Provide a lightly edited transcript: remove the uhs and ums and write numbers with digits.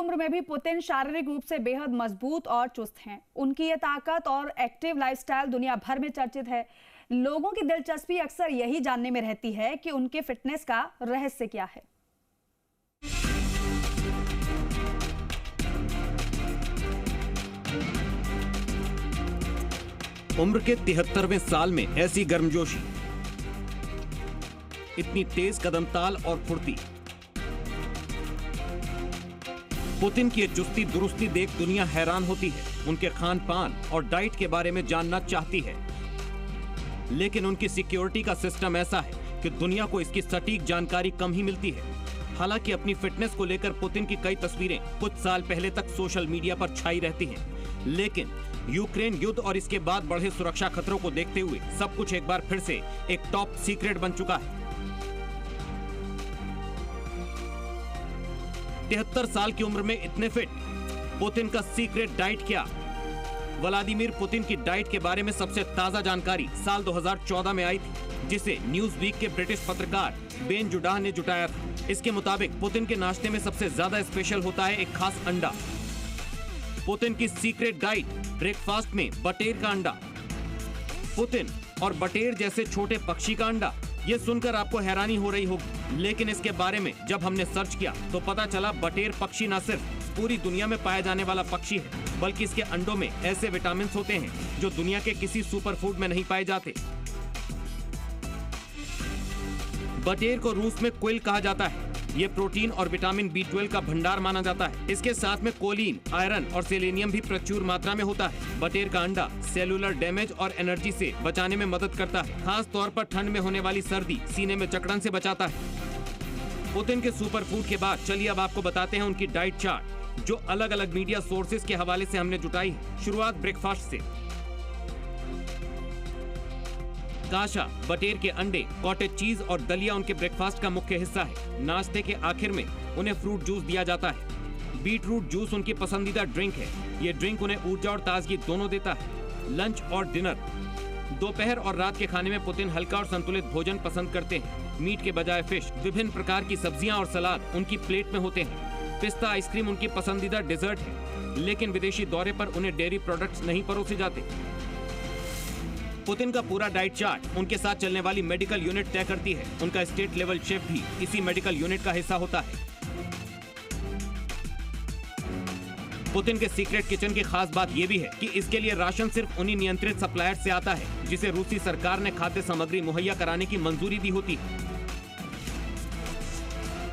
उम्र में भी पुतिन शारीरिक रूप से बेहद मजबूत और चुस्त हैं। उनकी ये ताकत और एक्टिव लाइफस्टाइल दुनिया भर में चर्चित है। लोगों की दिलचस्पी अक्सर यही जानने में रहती है कि उनके फिटनेस का रहस्य क्या है। उम्र के 73वें साल में ऐसी गर्मजोशी, इतनी तेज कदम ताल और फुर्ती। पुतिन की चुस्ती दुरुस्ती देख दुनिया हैरान होती है। उनके खान पान और डाइट के बारे में जानना चाहती है, लेकिन उनकी सिक्योरिटी का सिस्टम ऐसा है कि दुनिया को इसकी सटीक जानकारी कम ही मिलती है। हालांकि अपनी फिटनेस को लेकर पुतिन की कई तस्वीरें कुछ साल पहले तक सोशल मीडिया पर छाई रहती हैं, लेकिन यूक्रेन युद्ध और इसके बाद बढ़े सुरक्षा खतरों को देखते हुए सब कुछ एक बार फिर से एक टॉप सीक्रेट बन चुका है। 73 साल की उम्र में इतने फिट, पुतिन का सीक्रेट डाइट क्या? व्लादिमीर पुतिन की डाइट के बारे में सबसे ताजा जानकारी साल 2014 में आई थी, जिसे न्यूज वीक के ब्रिटिश पत्रकार बेन जुडाह ने जुटाया था। इसके मुताबिक पुतिन के नाश्ते में सबसे ज्यादा स्पेशल होता है एक खास अंडा। पुतिन की सीक्रेट डाइट ब्रेकफास्ट में बटेर का अंडा, पुतिन और बटेर जैसे छोटे पक्षी का अंडा। ये सुनकर आपको हैरानी हो रही होगी, लेकिन इसके बारे में जब हमने सर्च किया तो पता चला बटेर पक्षी न सिर्फ पूरी दुनिया में पाया जाने वाला पक्षी है, बल्कि इसके अंडों में ऐसे विटामिन होते हैं जो दुनिया के किसी सुपर फूड में नहीं पाए जाते। बटेर को रूस में क्विल कहा जाता है। ये प्रोटीन और विटामिन B12 का भंडार माना जाता है। इसके साथ में कोलिन, आयरन और सेलेनियम भी प्रचुर मात्रा में होता है। बटेर का अंडा सेलुलर डैमेज और एनर्जी से बचाने में मदद करता है। खास तौर पर ठंड में होने वाली सर्दी, सीने में जकड़न से बचाता है। पुतिन के सुपर फूड के बाद चलिए अब आपको बताते हैं उनकी डाइट चार्ट, जो अलग अलग मीडिया सोर्सेज के हवाले से हमने जुटाई है। शुरुआत ब्रेकफास्ट से। काशा, बटेर के अंडे, कॉटेज चीज और दलिया उनके ब्रेकफास्ट का मुख्य हिस्सा है। नाश्ते के आखिर में उन्हें फ्रूट जूस दिया जाता है। बीटरूट जूस उनकी पसंदीदा ड्रिंक है। ये ड्रिंक उन्हें ऊर्जा और ताजगी दोनों देता है। लंच और डिनर। दोपहर और रात के खाने में पुतिन हल्का और संतुलित भोजन पसंद करते हैं। मीट के बजाय फिश, विभिन्न प्रकार की सब्जियां और सलाद उनकी प्लेट में होते हैं। पिस्ता आइसक्रीम उनकी पसंदीदा डेजर्ट है, लेकिन विदेशी दौरे पर उन्हें डेयरी प्रोडक्ट्स नहीं परोसे जाते। पुतिन का पूरा डाइट चार्ट उनके साथ चलने वाली मेडिकल यूनिट तय करती है। उनका स्टेट लेवल शेफ भी इसी मेडिकल यूनिट का हिस्सा होता है। पुतिन के सीक्रेट किचन की खास बात यह भी है कि इसके लिए राशन सिर्फ उन्हीं नियंत्रित सप्लायर से आता है जिसे रूसी सरकार ने खाद्य सामग्री मुहैया कराने की मंजूरी दी होती है।